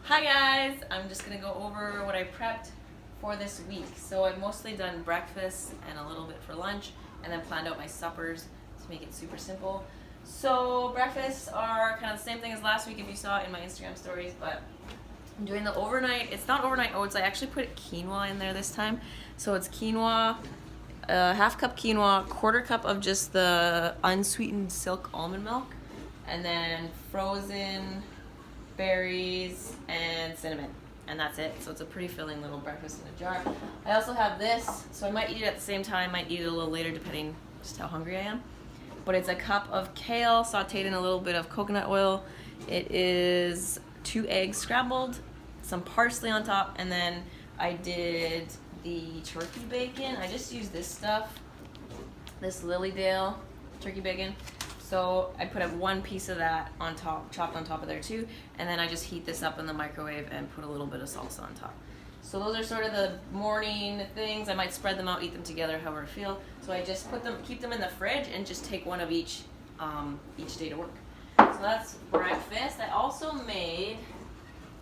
Hi guys, I'm just gonna go over what I prepped for this week. So I've mostly done breakfast and a little bit for lunch and then planned out my suppers to make it super simple. So breakfasts are kind of the same thing as last week if you saw it in my Instagram stories, but I'm doing the overnight. It's not overnight oats, I actually put quinoa in there this time. So it's quinoa, half cup quinoa, quarter cup of just the unsweetened silk almond milk, and then frozen berries and cinnamon, and that's it. So it's a pretty filling little breakfast in a jar. I also have this, so I might eat it at the same time, might eat it a little later depending just how hungry I am. But it's a cup of kale sauteed in a little bit of coconut oil. It is 2 eggs scrambled, some parsley on top, and then I did the turkey bacon. I just used this stuff, this Lilydale turkey bacon. So I put up 1 piece of that on top, chopped on top of there too, and then I just heat this up in the microwave and put a little bit of salsa on top. So those are sort of the morning things. I might spread them out, eat them together, however I feel. So I just put them, keep them in the fridge, and just take one of each day to work. So that's breakfast. I also made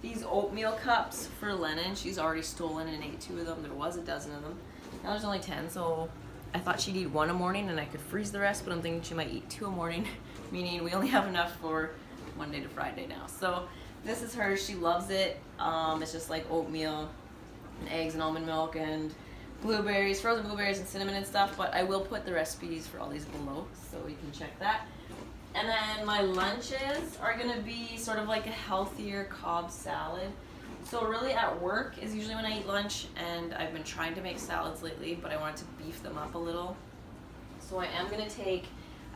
these oatmeal cups for Lennon. She's already stolen and ate 2 of them. There was a dozen of them. Now there's only 10, so I thought she'd eat 1 a morning and I could freeze the rest, but I'm thinking she might eat 2 a morning, meaning we only have enough for Monday to Friday now. So this is hers. She loves it. It's just like oatmeal and eggs and almond milk and blueberries, frozen blueberries and cinnamon and stuff, but I will put the recipes for all these below so you can check that. And then my lunches are gonna be sort of like a healthier Cobb salad. So really at work is usually when I eat lunch, and I've been trying to make salads lately, but I wanted to beef them up a little. So I am gonna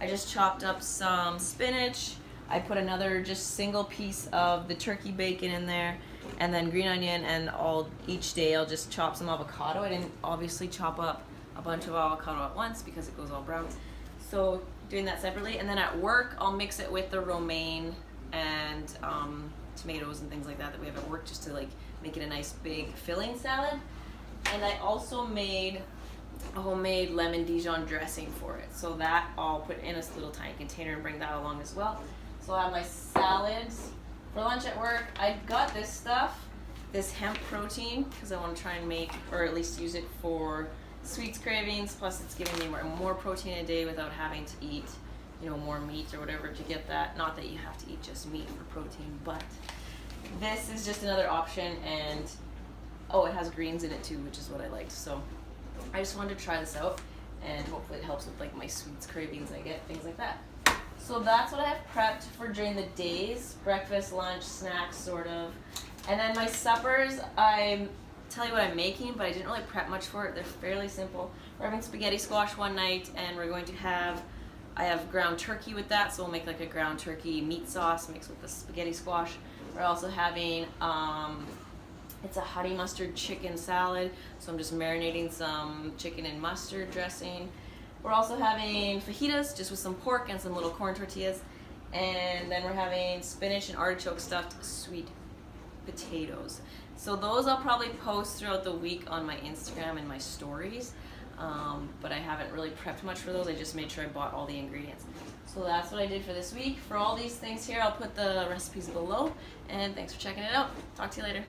I just chopped up some spinach. I put another just single piece of the turkey bacon in there, and then green onion, and each day I'll just chop some avocado. I didn't obviously chop up a bunch of avocado at once because it goes all brown. So doing that separately, and then at work I'll mix it with the romaine and tomatoes and things like that we have at work, just to like make it a nice big filling salad. And I also made a homemade lemon Dijon dressing for it, so that I'll put in a little tiny container and bring that along as well. So I have my salads for lunch at work. I got this stuff, this hemp protein, because I want to try and make, or at least use it for sweets cravings, plus it's giving me more protein a day without having to eat, you know, more meat or whatever to get that. Not that you have to eat just meat for protein, but this is just another option. And oh, it has greens in it too, which is what I liked. So I just wanted to try this out, and hopefully it helps with like my sweets cravings I get, things like that. So that's what I have prepped for during the days, breakfast, lunch, snacks sort of. And then my suppers, I tell you what I'm making, but I didn't really prep much for it. They're fairly simple. We're having spaghetti squash one night, and we're going to I have ground turkey with that, so we'll make like a ground turkey meat sauce mixed with the spaghetti squash. We're also having, it's a honey mustard chicken salad, so I'm just marinating some chicken and mustard dressing. We're also having fajitas, just with some pork and some little corn tortillas. And then we're having spinach and artichoke stuffed sweet potatoes. So those I'll probably post throughout the week on my Instagram and my stories. But I haven't really prepped much for those. I just made sure I bought all the ingredients. So that's what I did for this week. For all these things here, I'll put the recipes below. And thanks for checking it out. Talk to you later.